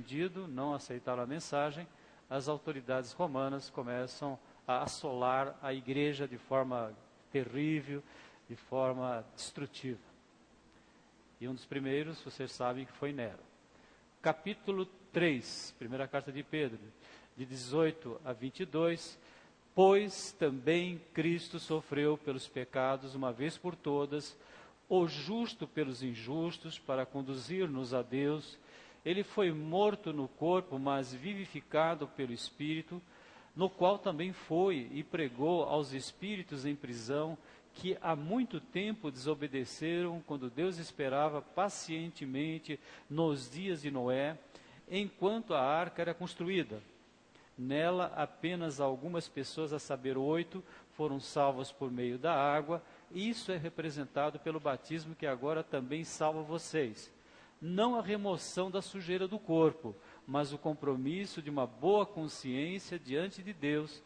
entendido, não aceitaram a mensagem, as autoridades romanas começam a assolar a igreja de forma terrível, de forma destrutiva. E um dos primeiros, vocês sabem que foi Nero. Capítulo 3, primeira carta de Pedro, de 18 a 22, pois também Cristo sofreu pelos pecados uma vez por todas, o justo pelos injustos, para conduzir-nos a Deus. Ele foi morto no corpo, mas vivificado pelo Espírito, no qual também foi e pregou aos espíritos em prisão, que há muito tempo desobedeceram, quando Deus esperava pacientemente nos dias de Noé, enquanto a arca era construída. Nela apenas algumas pessoas, a saber 8, foram salvas por meio da água. Isso é representado pelo batismo, que agora também salva vocês. Não a remoção da sujeira do corpo, mas o compromisso de uma boa consciência diante de Deus,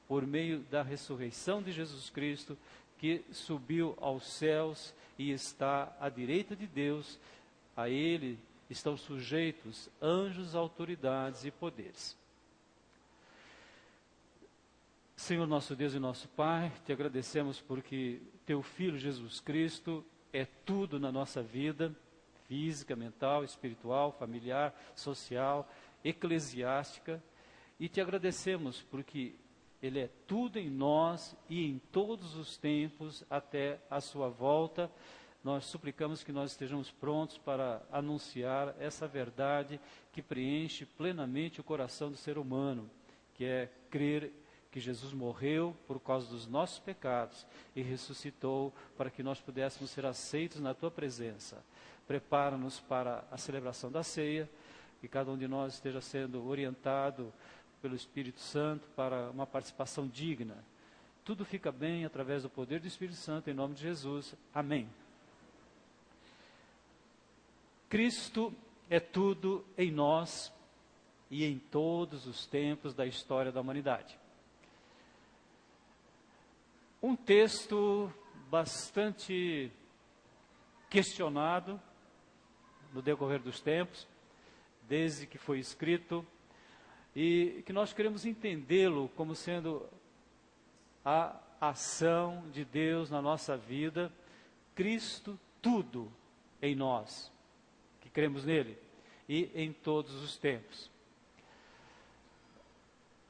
por meio da ressurreição de Jesus Cristo, que subiu aos céus e está à direita de Deus. A Ele estão sujeitos anjos, autoridades e poderes. Senhor nosso Deus e nosso Pai, te agradecemos porque teu Filho Jesus Cristo é tudo na nossa vida, física, mental, espiritual, familiar, social, eclesiástica, e te agradecemos porque Ele é tudo em nós e em todos os tempos até a sua volta. Nós suplicamos que nós estejamos prontos para anunciar essa verdade que preenche plenamente o coração do ser humano, que é crer que Jesus morreu por causa dos nossos pecados e ressuscitou para que nós pudéssemos ser aceitos na tua presença. Prepara-nos para a celebração da ceia, que cada um de nós esteja sendo orientado pelo Espírito Santo para uma participação digna. Tudo fica bem através do poder do Espírito Santo, em nome de Jesus. Amém. Cristo é tudo em nós e em todos os tempos da história da humanidade. Um texto bastante questionado no decorrer dos tempos, desde que foi escrito, e que nós queremos entendê-lo como sendo a ação de Deus na nossa vida, Cristo tudo em nós, que cremos nele, e em todos os tempos.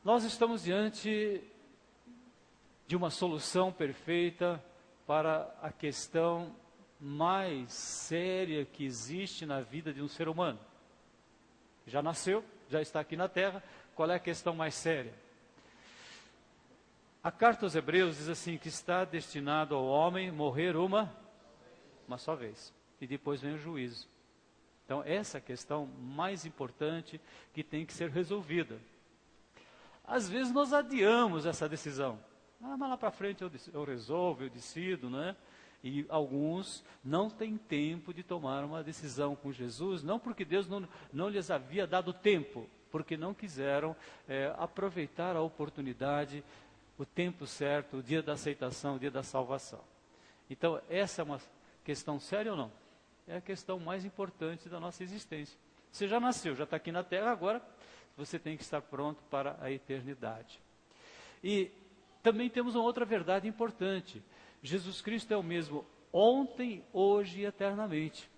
Nós estamos diante de uma solução perfeita para a questão mais séria que existe na vida de um ser humano. Já nasceu, já está aqui na Terra, qual é a questão mais séria? A carta aos Hebreus diz assim, que está destinado ao homem morrer uma só vez, e depois vem o juízo. Então essa é a questão mais importante que tem que ser resolvida. Às vezes nós adiamos essa decisão. Mas lá para frente eu resolvo, eu decido, né? E alguns não têm tempo de tomar uma decisão com Jesus, não porque Deus não lhes havia dado tempo, porque não quiseram aproveitar a oportunidade, o tempo certo, o dia da aceitação, o dia da salvação. Então essa é uma questão séria ou não? É a questão mais importante da nossa existência. Você já nasceu, já está aqui na Terra, agora você tem que estar pronto para a eternidade. E também temos uma outra verdade importante. Jesus Cristo é o mesmo ontem, hoje e eternamente.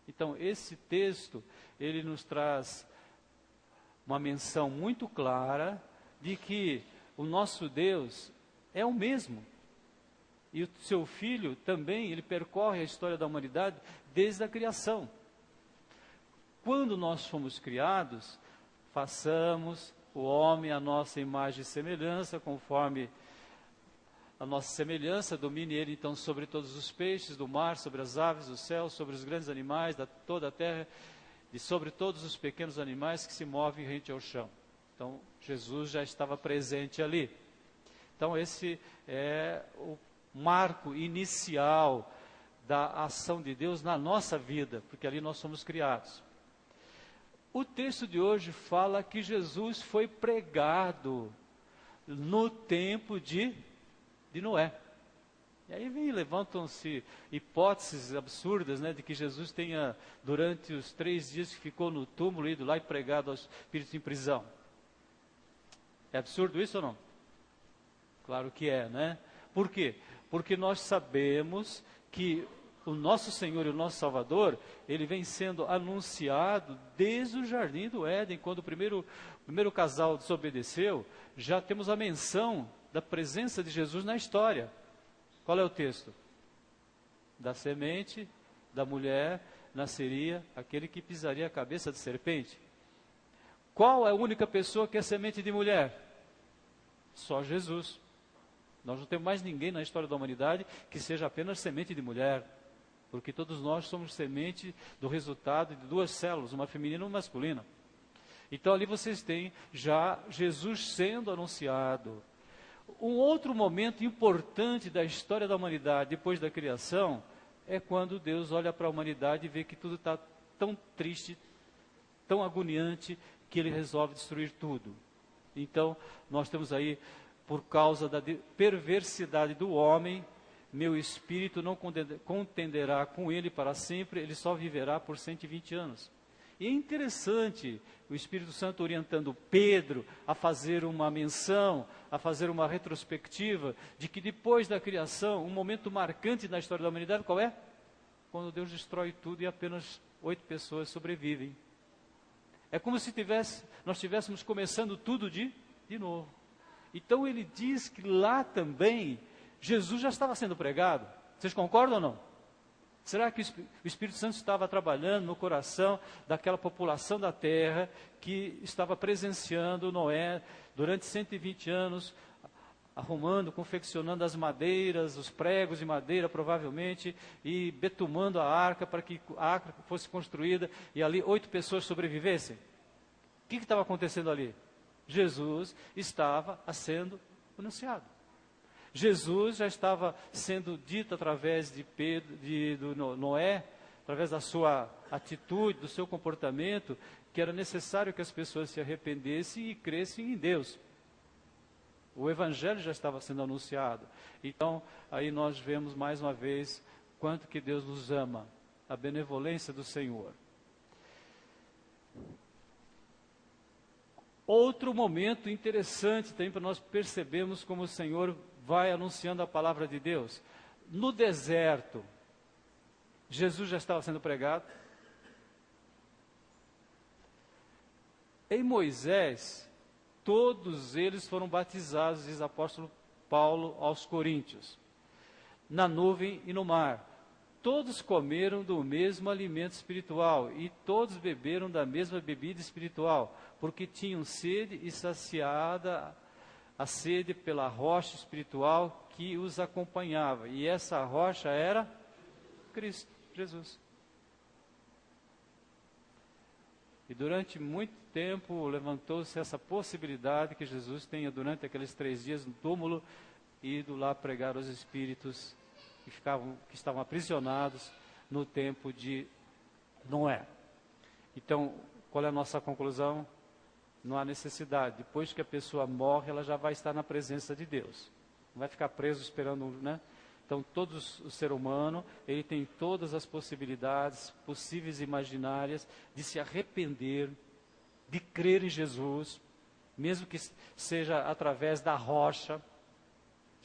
Então, esse texto, ele nos traz uma menção muito clara de que o nosso Deus é o mesmo. E o seu Filho também, ele percorre a história da humanidade desde a criação. Quando nós fomos criados, façamos o homem à nossa imagem e semelhança, conforme a nossa semelhança, domine ele então sobre todos os peixes do mar, sobre as aves do céu, sobre os grandes animais da toda a terra, e sobre todos os pequenos animais que se movem rente ao chão. Então, Jesus já estava presente ali. Então, esse é o marco inicial da ação de Deus na nossa vida, porque ali nós somos criados. O texto de hoje fala que Jesus foi pregado no tempo de Noé. E aí levantam-se hipóteses absurdas, né, de que Jesus tenha, durante os 3 dias que ficou no túmulo, ido lá e pregado aos espíritos em prisão. É absurdo isso ou não? Claro que é, né? Por quê? Porque nós sabemos que o nosso Senhor e o nosso Salvador, ele vem sendo anunciado desde o Jardim do Éden, quando o primeiro casal desobedeceu. Já temos a menção da presença de Jesus na história. Qual é o texto? Da semente da mulher nasceria aquele que pisaria a cabeça de serpente. Qual é a única pessoa que é semente de mulher? Só Jesus. Nós não temos mais ninguém na história da humanidade que seja apenas semente de mulher, porque todos nós somos semente do resultado de 2 células, uma feminina e uma masculina. Então ali vocês têm já Jesus sendo anunciado. Um outro momento importante da história da humanidade, depois da criação, é quando Deus olha para a humanidade e vê que tudo está tão triste, tão agoniante, que Ele resolve destruir tudo. Então, nós temos aí, por causa da perversidade do homem, meu espírito não contenderá com ele para sempre, ele só viverá por 120 anos. E é interessante o Espírito Santo orientando Pedro a fazer uma menção, a fazer uma retrospectiva, de que depois da criação, um momento marcante na história da humanidade, qual é? Quando Deus destrói tudo e apenas 8 pessoas sobrevivem. É como se nós estivéssemos começando tudo de novo. Então ele diz que lá também, Jesus já estava sendo pregado. Vocês concordam ou não? Será que o Espírito Santo estava trabalhando no coração daquela população da terra que estava presenciando Noé durante 120 anos, arrumando, confeccionando as madeiras, os pregos de madeira provavelmente, e betumando a arca para que a arca fosse construída e ali 8 pessoas sobrevivessem? O que estava acontecendo ali? Jesus estava sendo anunciado. Jesus já estava sendo dito através de Noé, através da sua atitude, do seu comportamento, que era necessário que as pessoas se arrependessem e crescem em Deus. O Evangelho já estava sendo anunciado. Então, aí nós vemos mais uma vez quanto que Deus nos ama, a benevolência do Senhor. Outro momento interessante também para nós percebermos como o Senhor vai anunciando a palavra de Deus. No deserto, Jesus já estava sendo pregado. Em Moisés, todos eles foram batizados, diz o apóstolo Paulo aos Coríntios. Na nuvem e no mar. Todos comeram do mesmo alimento espiritual e todos beberam da mesma bebida espiritual, porque tinham sede e saciada a sede pela rocha espiritual que os acompanhava. E essa rocha era Cristo, Jesus. E durante muito tempo levantou-se essa possibilidade que Jesus tenha, durante aqueles 3 dias no túmulo, ido lá pregar aos espíritos que estavam aprisionados no tempo de Noé. Então, qual é a nossa conclusão? Não há necessidade. Depois que a pessoa morre, ela já vai estar na presença de Deus. Não vai ficar preso esperando, né? Então, o ser humano, ele tem todas as possibilidades possíveis e imaginárias de se arrepender, de crer em Jesus, mesmo que seja através da rocha.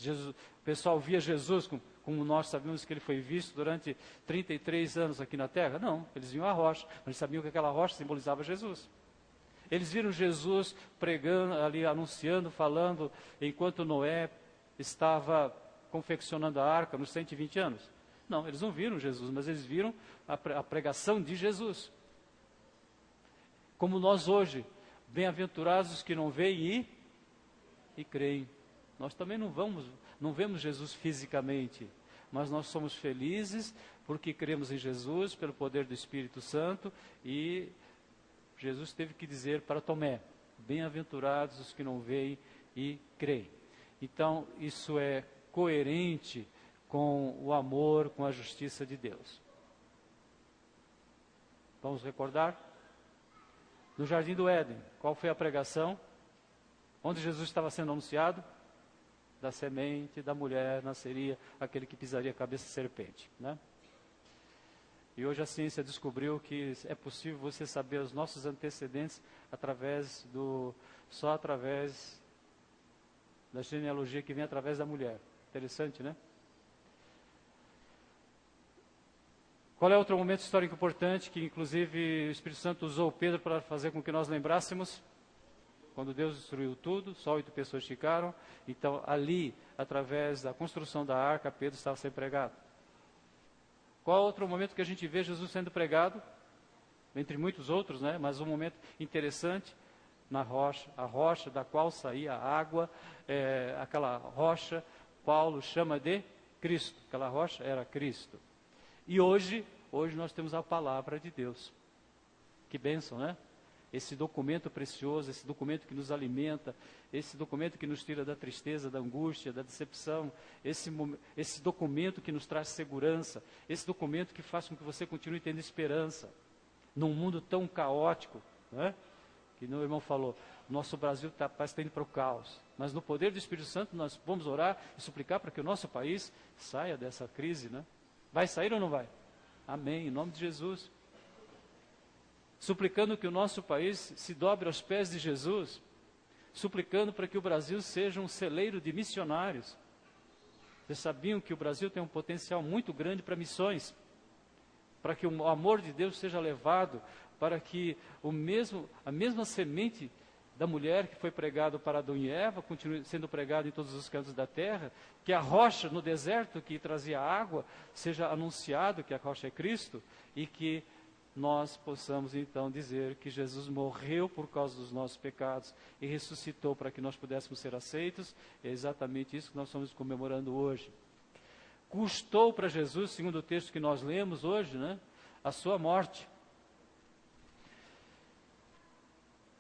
O pessoal via Jesus como nós sabemos que ele foi visto durante 33 anos aqui na terra. Não, eles viam a rocha, mas eles sabiam que aquela rocha simbolizava Jesus. Eles viram Jesus pregando ali, anunciando, falando, enquanto Noé estava confeccionando a arca nos 120 anos. Não, eles não viram Jesus, mas eles viram a pregação de Jesus. Como nós hoje, bem-aventurados os que não veem e creem. Nós também não vemos Jesus fisicamente, mas nós somos felizes porque cremos em Jesus pelo poder do Espírito Santo, e Jesus teve que dizer para Tomé: bem-aventurados os que não veem e creem. Então, isso é coerente com o amor, com a justiça de Deus. Vamos recordar? No Jardim do Éden, qual foi a pregação? Onde Jesus estava sendo anunciado? da semente da mulher nasceria aquele que pisaria a cabeça da serpente, né? E hoje a ciência descobriu que é possível você saber os nossos antecedentes só através da genealogia que vem através da mulher. Interessante, né? Qual é outro momento histórico importante que, inclusive, o Espírito Santo usou Pedro para fazer com que nós lembrássemos? Quando Deus destruiu tudo, só 8 pessoas ficaram. Então, ali, através da construção da arca, Pedro estava sendo pregado. Qual outro momento que a gente vê Jesus sendo pregado? Entre muitos outros, né? Mas um momento interessante, na rocha, a rocha da qual saía a água, aquela rocha, Paulo chama de Cristo. Aquela rocha era Cristo. E hoje nós temos a palavra de Deus. Que bênção, né? Esse documento precioso, esse documento que nos alimenta, esse documento que nos tira da tristeza, da angústia, da decepção, esse documento que nos traz segurança, esse documento que faz com que você continue tendo esperança, num mundo tão caótico, né? Que meu irmão falou, nosso Brasil parece que está indo para o caos, mas no poder do Espírito Santo nós vamos orar e suplicar para que o nosso país saia dessa crise, né? Vai sair ou não vai? Amém, em nome de Jesus. Suplicando que o nosso país se dobre aos pés de Jesus, suplicando para que o Brasil seja um celeiro de missionários. Vocês sabiam que o Brasil tem um potencial muito grande para missões, para que o amor de Deus seja levado, para que a mesma semente da mulher que foi pregado para Adão e Eva continue sendo pregado em todos os cantos da terra, que a rocha no deserto que trazia água seja anunciado que a rocha é Cristo, e que nós possamos então dizer que Jesus morreu por causa dos nossos pecados e ressuscitou para que nós pudéssemos ser aceitos. É exatamente isso que nós estamos comemorando hoje. Custou para Jesus, segundo o texto que nós lemos hoje, né, a sua morte.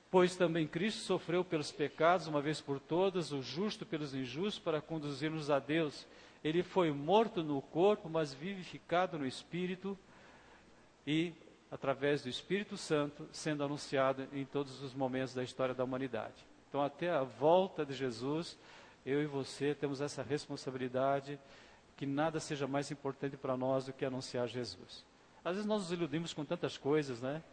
Pois também Cristo sofreu pelos pecados, uma vez por todas, o justo pelos injustos, para conduzir-nos a Deus. Ele foi morto no corpo, mas vivificado no Espírito, e através do Espírito Santo, sendo anunciado em todos os momentos da história da humanidade. Então, até a volta de Jesus, eu e você temos essa responsabilidade, que nada seja mais importante para nós do que anunciar Jesus. Às vezes nós nos iludimos com tantas coisas, né?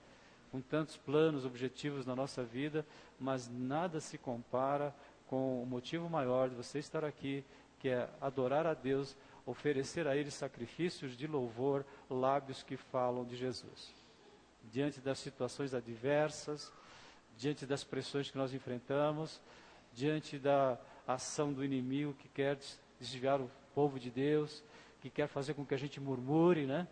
Com tantos planos, objetivos na nossa vida, mas nada se compara com o motivo maior de você estar aqui, que é adorar a Deus, oferecer a Ele sacrifícios de louvor, lábios que falam de Jesus. Diante das situações adversas, diante das pressões que nós enfrentamos, diante da ação do inimigo que quer desviar o povo de Deus, que quer fazer com que a gente murmure, né?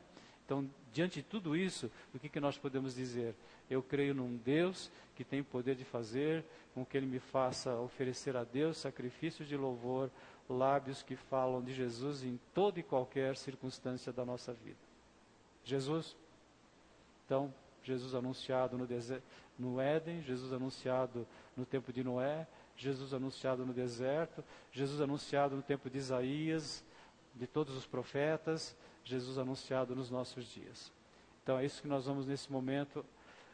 Então, diante de tudo isso, o que nós podemos dizer? Eu creio num Deus que tem poder de fazer com que Ele me faça oferecer a Deus sacrifícios de louvor, lábios que falam de Jesus em toda e qualquer circunstância da nossa vida. Jesus, então, Jesus anunciado no Éden, Jesus anunciado no tempo de Noé, Jesus anunciado no deserto, Jesus anunciado no tempo de Isaías, de todos os profetas, Jesus anunciado nos nossos dias. Então é isso que nós vamos nesse momento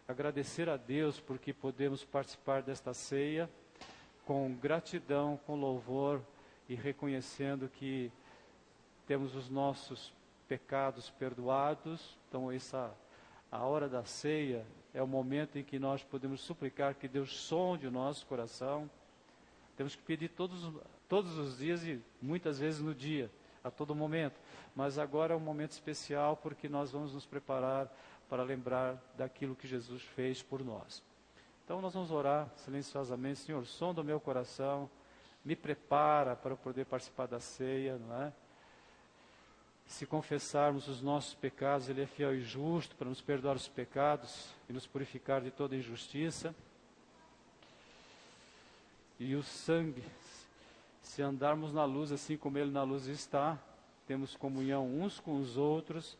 agradecer a Deus porque podemos participar desta ceia com gratidão, com louvor e reconhecendo que temos os nossos pecados perdoados. Então a hora da ceia é o momento em que nós podemos suplicar que Deus sonde o nosso coração. Temos que pedir todos os dias e muitas vezes no dia, a todo momento. Mas agora é um momento especial porque nós vamos nos preparar para lembrar daquilo que Jesus fez por nós. Então nós vamos orar silenciosamente. Senhor, sonda o meu coração, me prepara para eu poder participar da ceia, não é? Se confessarmos os nossos pecados, Ele é fiel e justo para nos perdoar os pecados e nos purificar de toda injustiça. E o sangue, se andarmos na luz assim como Ele na luz está, temos comunhão uns com os outros,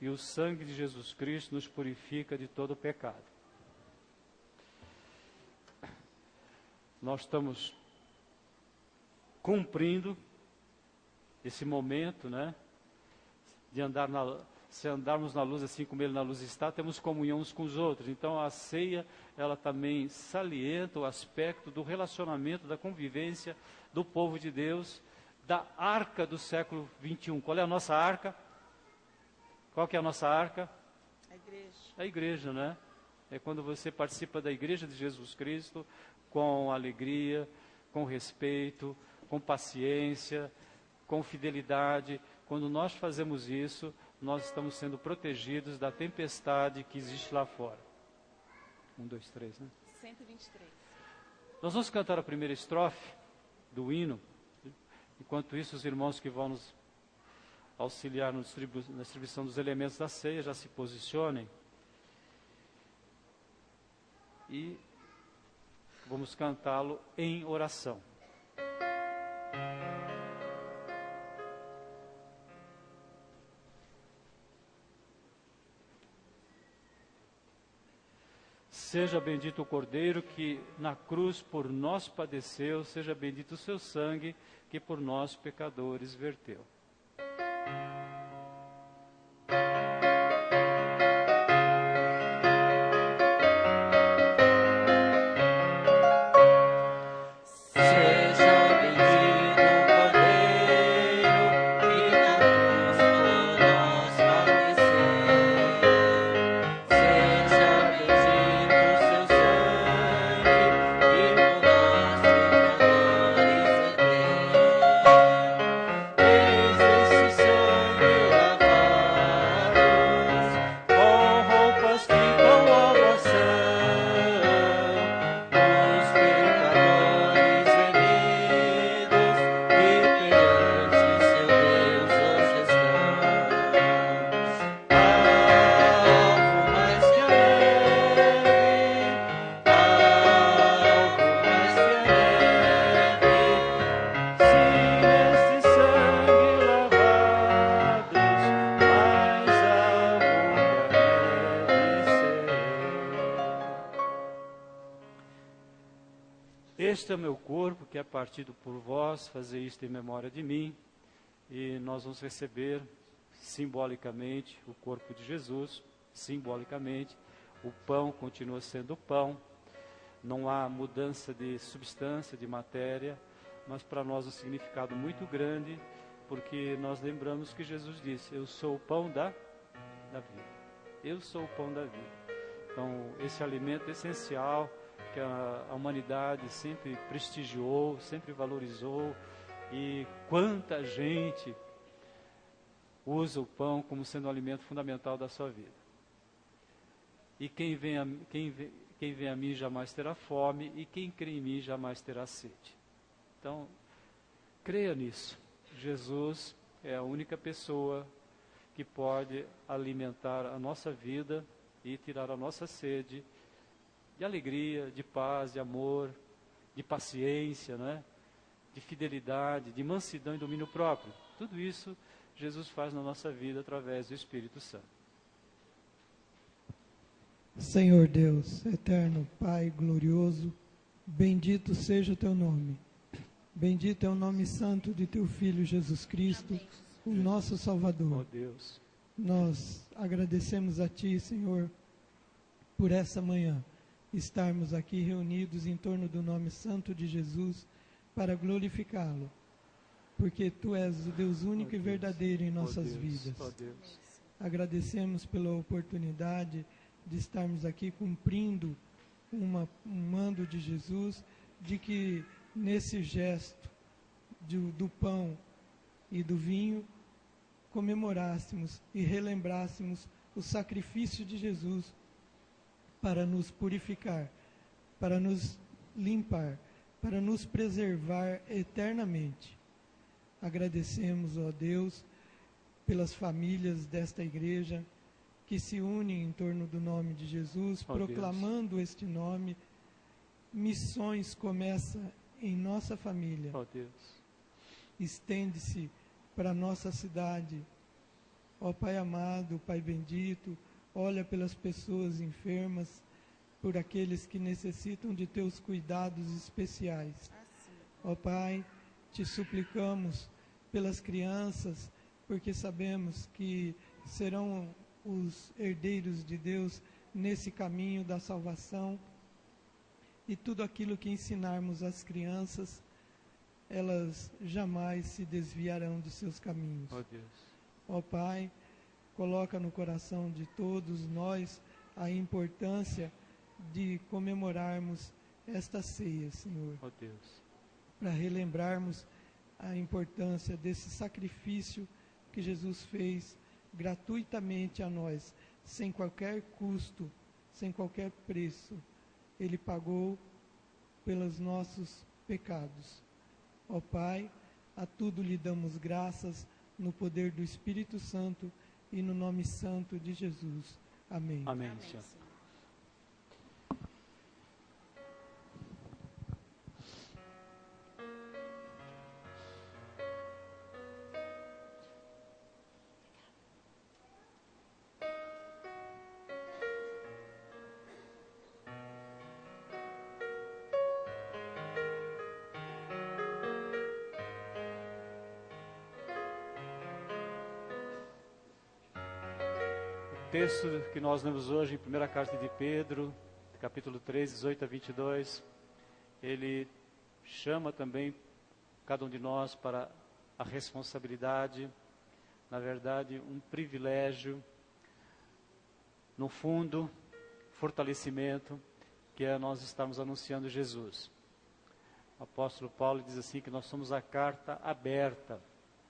e o sangue de Jesus Cristo nos purifica de todo o pecado. Nós estamos cumprindo esse momento, né, de andar se andarmos na luz assim como Ele na luz está, temos comunhão uns com os outros. Então a ceia, ela também salienta o aspecto do relacionamento, da convivência do povo de Deus, da arca do século 21. Qual é a nossa arca? Qual que é a nossa arca? A igreja. A igreja, né? É quando você participa da igreja de Jesus Cristo com alegria, com respeito, com paciência, com fidelidade. Quando nós fazemos isso, nós estamos sendo protegidos da tempestade que existe lá fora. 1, 2, 3, né? 123. Nós vamos cantar a primeira estrofe do hino. Enquanto isso, os irmãos que vão nos auxiliar na distribuição dos elementos da ceia já se posicionem. E vamos cantá-lo em oração. Seja bendito o Cordeiro que na cruz por nós padeceu, seja bendito o seu sangue que por nós pecadores verteu. Este é o meu corpo, que é partido por vós, fazei isto em memória de mim. E nós vamos receber simbolicamente o corpo de Jesus, simbolicamente. O pão continua sendo pão, não há mudança de substância, de matéria, mas para nós um significado muito grande, porque nós lembramos que Jesus disse: eu sou o pão da vida. Eu sou o pão da vida. Então, esse alimento essencial que a humanidade sempre prestigiou, sempre valorizou, e quanta gente usa o pão como sendo um alimento fundamental da sua vida. E quem vem a mim jamais terá fome, e quem crê em mim jamais terá sede. Então, creia nisso. Jesus é a única pessoa que pode alimentar a nossa vida e tirar a nossa sede de alegria, de paz, de amor, de paciência, né? De fidelidade, de mansidão e domínio próprio. Tudo isso Jesus faz na nossa vida através do Espírito Santo. Senhor Deus, eterno Pai glorioso, bendito seja o teu nome. Bendito é o nome santo de teu Filho Jesus Cristo, o nosso Salvador. Oh Deus. Nós agradecemos a Ti, Senhor, por essa manhã, estarmos aqui reunidos em torno do nome santo de Jesus para glorificá-lo, porque Tu és o Deus único e verdadeiro em nossas vidas. Oh Deus. Agradecemos pela oportunidade de estarmos aqui cumprindo um mando de Jesus, de que nesse gesto do pão e do vinho comemorássemos e relembrássemos o sacrifício de Jesus para nos purificar, para nos limpar, para nos preservar eternamente. Agradecemos, ó Deus, pelas famílias desta igreja que se unem em torno do nome de Jesus, proclamando Deus este nome. Missões começa em nossa família. Ó Deus. Estende-se para a nossa cidade. Ó Pai amado, Pai bendito, olha pelas pessoas enfermas, por aqueles que necessitam de teus cuidados especiais. Ó Pai, te suplicamos pelas crianças, porque sabemos que serão os herdeiros de Deus nesse caminho da salvação. E tudo aquilo que ensinarmos às crianças, elas jamais se desviarão dos seus caminhos. Ó Deus. Ó Pai, coloca no coração de todos nós a importância de comemorarmos esta ceia, Senhor. Ó Deus. Para relembrarmos a importância desse sacrifício que Jesus fez gratuitamente a nós, sem qualquer custo, sem qualquer preço. Ele pagou pelos nossos pecados. Ó Pai, a tudo lhe damos graças no poder do Espírito Santo e no nome santo de Jesus. Amém. Amém, Senhor. O texto que nós lemos hoje em primeira carta de Pedro, capítulo 3, 18 a 22, ele chama também cada um de nós para a responsabilidade, na verdade, um privilégio, no fundo, fortalecimento, que é nós estarmos anunciando Jesus. O apóstolo Paulo diz assim que nós somos a carta aberta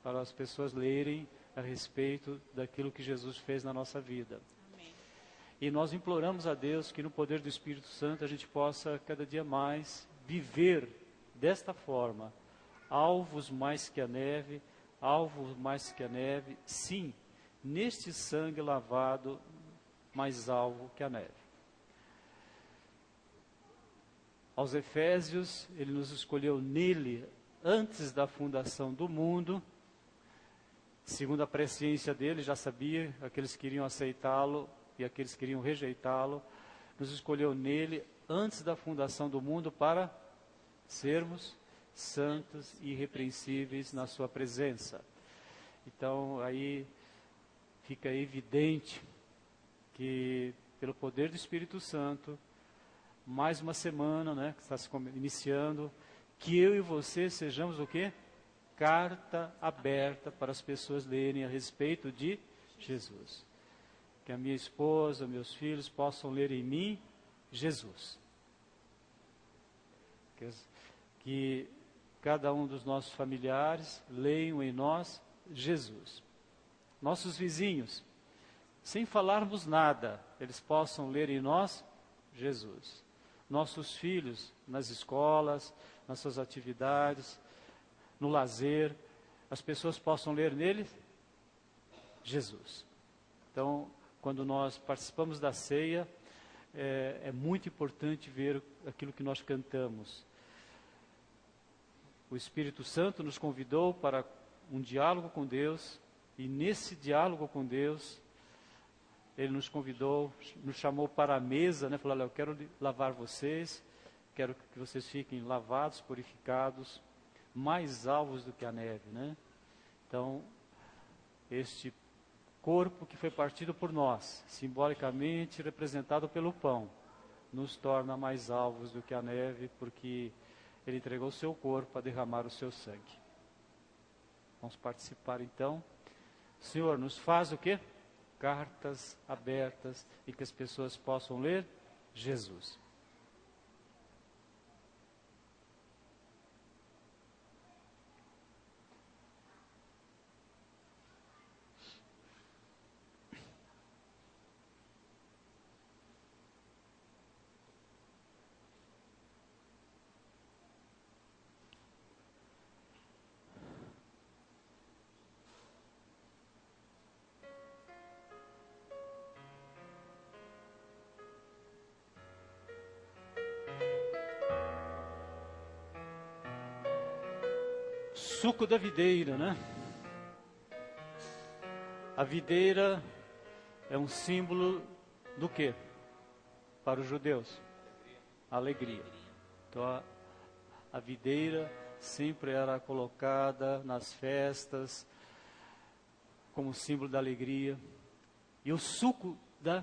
para as pessoas lerem a respeito daquilo que Jesus fez na nossa vida. Amém. E nós imploramos a Deus que no poder do Espírito Santo a gente possa cada dia mais viver desta forma, alvos mais que a neve, sim, neste sangue lavado, mais alvo que a neve. Aos Efésios, ele nos escolheu nele antes da fundação do mundo. Segundo a presciência dele, já sabia, aqueles que queriam aceitá-lo e aqueles que queriam rejeitá-lo, nos escolheu nele antes da fundação do mundo para sermos santos e irrepreensíveis na sua presença. Então, aí fica evidente que, pelo poder do Espírito Santo, mais uma semana, né, que está se iniciando, que eu e você sejamos o quê? Carta aberta para as pessoas lerem a respeito de Jesus. Que a minha esposa, meus filhos possam ler em mim Jesus. Que cada um dos nossos familiares leiam em nós Jesus. Nossos vizinhos, sem falarmos nada, eles possam ler em nós Jesus. Nossos filhos, nas escolas, nas suas atividades, no lazer, as pessoas possam ler nele Jesus. Então, quando nós participamos da ceia, é muito importante ver aquilo que nós cantamos. O Espírito Santo nos convidou para um diálogo com Deus, e nesse diálogo com Deus, Ele nos convidou, nos chamou para a mesa, né? Falou, olha, eu quero lavar vocês, quero que vocês fiquem lavados, purificados, mais alvos do que a neve, né? Então, este corpo que foi partido por nós, simbolicamente representado pelo pão, nos torna mais alvos do que a neve, porque Ele entregou o seu corpo a derramar o seu sangue. Vamos participar então. Senhor, nos faz o quê? Cartas abertas em que as pessoas possam ler Jesus. Suco da videira, né? A videira é um símbolo do quê? Para os judeus? Alegria. Então a videira sempre era colocada nas festas como símbolo da alegria. E o suco da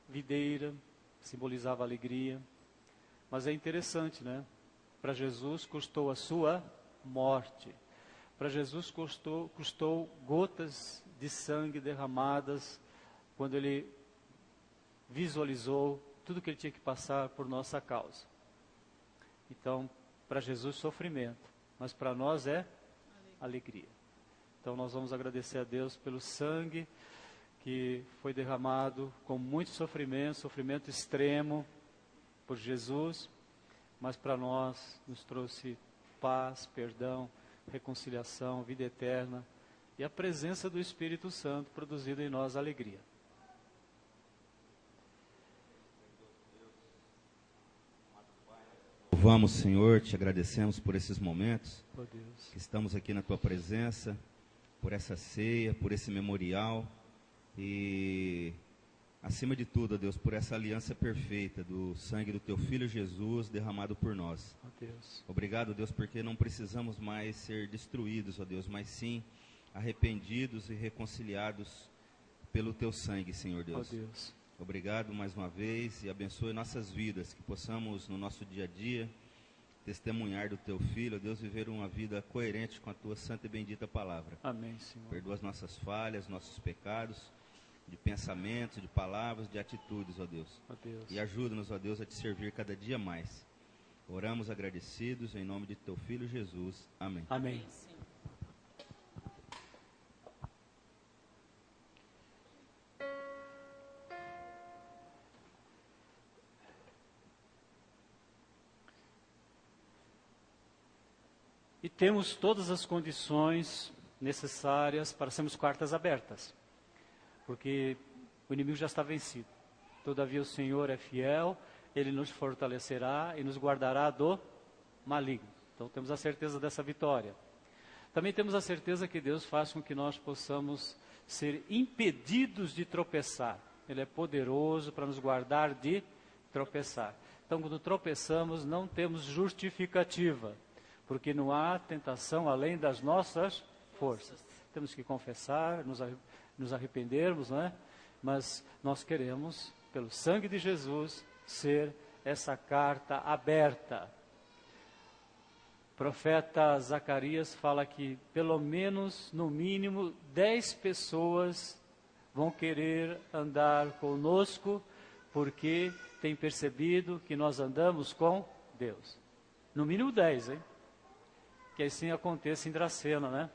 videira simbolizava alegria. Mas é interessante, né? Para Jesus custou a sua morte. Para Jesus custou gotas de sangue derramadas quando ele visualizou tudo que ele tinha que passar por nossa causa. Então, para Jesus, sofrimento, mas para nós é alegria. Então, nós vamos agradecer a Deus pelo sangue que foi derramado com muito sofrimento, sofrimento extremo por Jesus, mas para nós nos trouxe paz, perdão, reconciliação, vida eterna e a presença do Espírito Santo produzindo em nós alegria. Louvamos, Senhor, te agradecemos por esses momentos Oh, Deus. que estamos aqui na tua presença, por essa ceia, por esse memorial e, acima de tudo, ó Deus, por essa aliança perfeita do sangue do teu Filho Jesus derramado por nós. Oh, Deus. Obrigado, Deus, porque não precisamos mais ser destruídos, ó Deus, mas sim arrependidos e reconciliados pelo teu sangue, Senhor Deus. Oh, Deus. Obrigado mais uma vez e abençoe nossas vidas, que possamos no nosso dia a dia testemunhar do teu Filho, ó Deus, viver uma vida coerente com a tua santa e bendita palavra. Amém, Senhor. Perdoa as nossas falhas, nossos pecados, de pensamentos, de palavras, de atitudes, ó Deus. Oh, Deus. E ajuda-nos, ó Deus, a te servir cada dia mais. Oramos agradecidos em nome de teu Filho Jesus. Amém. Amém. E temos todas as condições necessárias para sermos cartas abertas, porque o inimigo já está vencido. Todavia o Senhor é fiel, Ele nos fortalecerá e nos guardará do maligno. Então temos a certeza dessa vitória. Também temos a certeza que Deus faz com que nós possamos ser impedidos de tropeçar. Ele é poderoso para nos guardar de tropeçar. Então quando tropeçamos não temos justificativa, porque não há tentação além das nossas forças. Temos que confessar, nos arrependermos, não é? Mas nós queremos, pelo sangue de Jesus, ser essa carta aberta. O profeta Zacarias fala que pelo menos, no mínimo, 10 pessoas vão querer andar conosco, porque têm percebido que nós andamos com Deus. No mínimo 10, hein? Que assim aconteça em Dracena, né?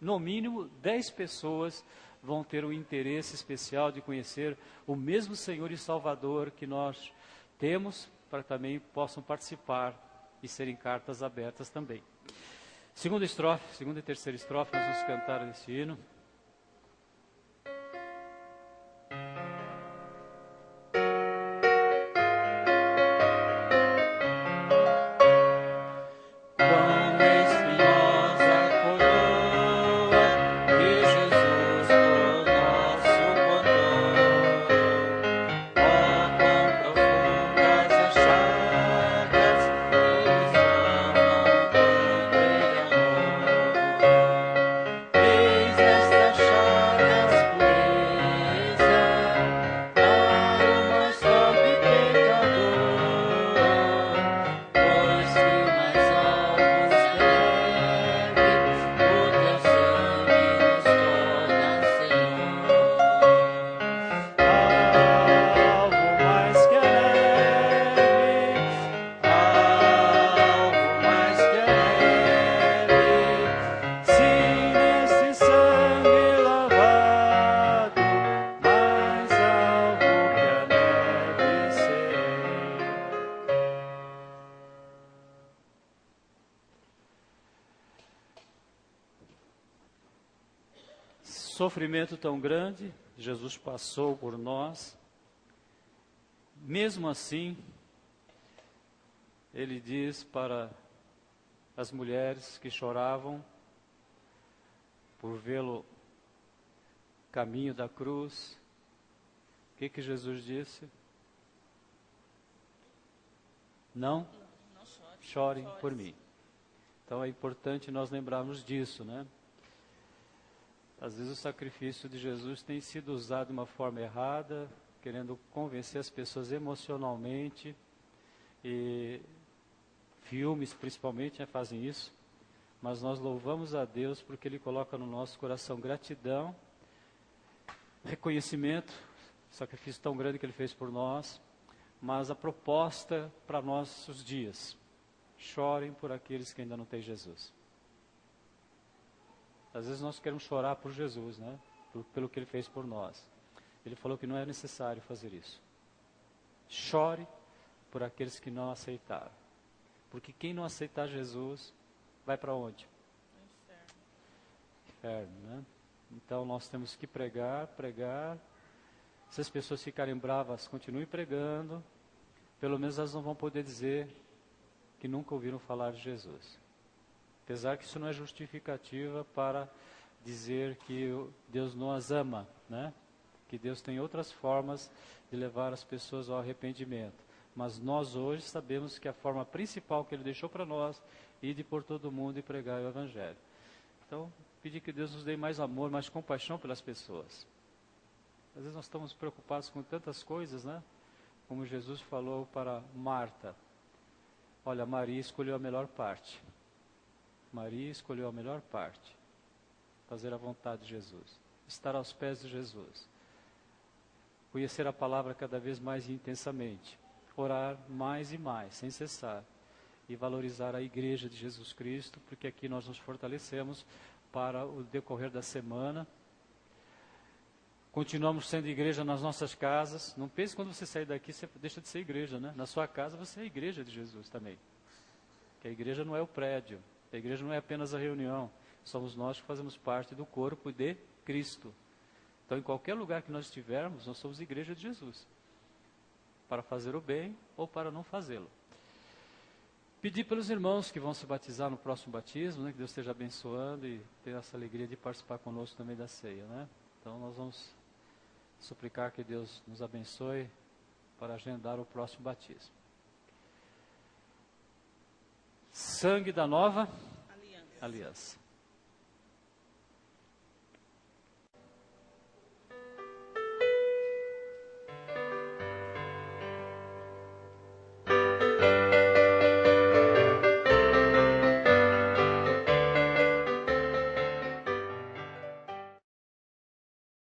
No mínimo 10 pessoas vão ter um interesse especial de conhecer o mesmo Senhor e Salvador que nós temos, para que também possam participar e serem cartas abertas também. Segunda e terceira estrofe, nós vamos cantar esse hino. Sofrimento tão grande, Jesus passou por nós. Mesmo assim, Ele diz para as mulheres que choravam por vê-lo caminho da cruz, o que Jesus disse? Não chorem por mim. Então é importante nós lembrarmos disso, né? Às vezes o sacrifício de Jesus tem sido usado de uma forma errada, querendo convencer as pessoas emocionalmente, e filmes principalmente fazem isso, mas nós louvamos a Deus porque Ele coloca no nosso coração gratidão, reconhecimento, sacrifício tão grande que Ele fez por nós, mas a proposta para nossos dias: chorem por aqueles que ainda não têm Jesus. Às vezes nós queremos chorar por Jesus, né? Pelo que Ele fez por nós. Ele falou que não é necessário fazer isso. Chore por aqueles que não aceitaram. Porque quem não aceitar Jesus, vai para onde? Inferno, né? Então nós temos que pregar. Se as pessoas ficarem bravas, continue pregando. Pelo menos elas não vão poder dizer que nunca ouviram falar de Jesus. Apesar que isso não é justificativa para dizer que Deus não as ama, né? Que Deus tem outras formas de levar as pessoas ao arrependimento. Mas nós hoje sabemos que a forma principal que Ele deixou para nós é ir por todo mundo e pregar o Evangelho. Então, pedir que Deus nos dê mais amor, mais compaixão pelas pessoas. Às vezes nós estamos preocupados com tantas coisas, né? Como Jesus falou para Marta: olha, Maria escolheu a melhor parte. Maria escolheu a melhor parte. Fazer a vontade de Jesus. Estar aos pés de Jesus. Conhecer a palavra cada vez mais intensamente. Orar mais e mais, sem cessar. E valorizar a igreja de Jesus Cristo, porque aqui nós nos fortalecemos para o decorrer da semana. Continuamos sendo igreja nas nossas casas. Não pense que quando você sair daqui, você deixa de ser igreja, né? Na sua casa você é a igreja de Jesus também. Porque a igreja não é o prédio. A igreja não é apenas a reunião. Somos nós que fazemos parte do corpo de Cristo. Então, em qualquer lugar que nós estivermos, nós somos igreja de Jesus. Para fazer o bem ou para não fazê-lo. Pedir pelos irmãos que vão se batizar no próximo batismo, né? Que Deus esteja abençoando e ter essa alegria de participar conosco também da ceia, né? Então, nós vamos suplicar que Deus nos abençoe para agendar o próximo batismo. Sangue da nova aliança.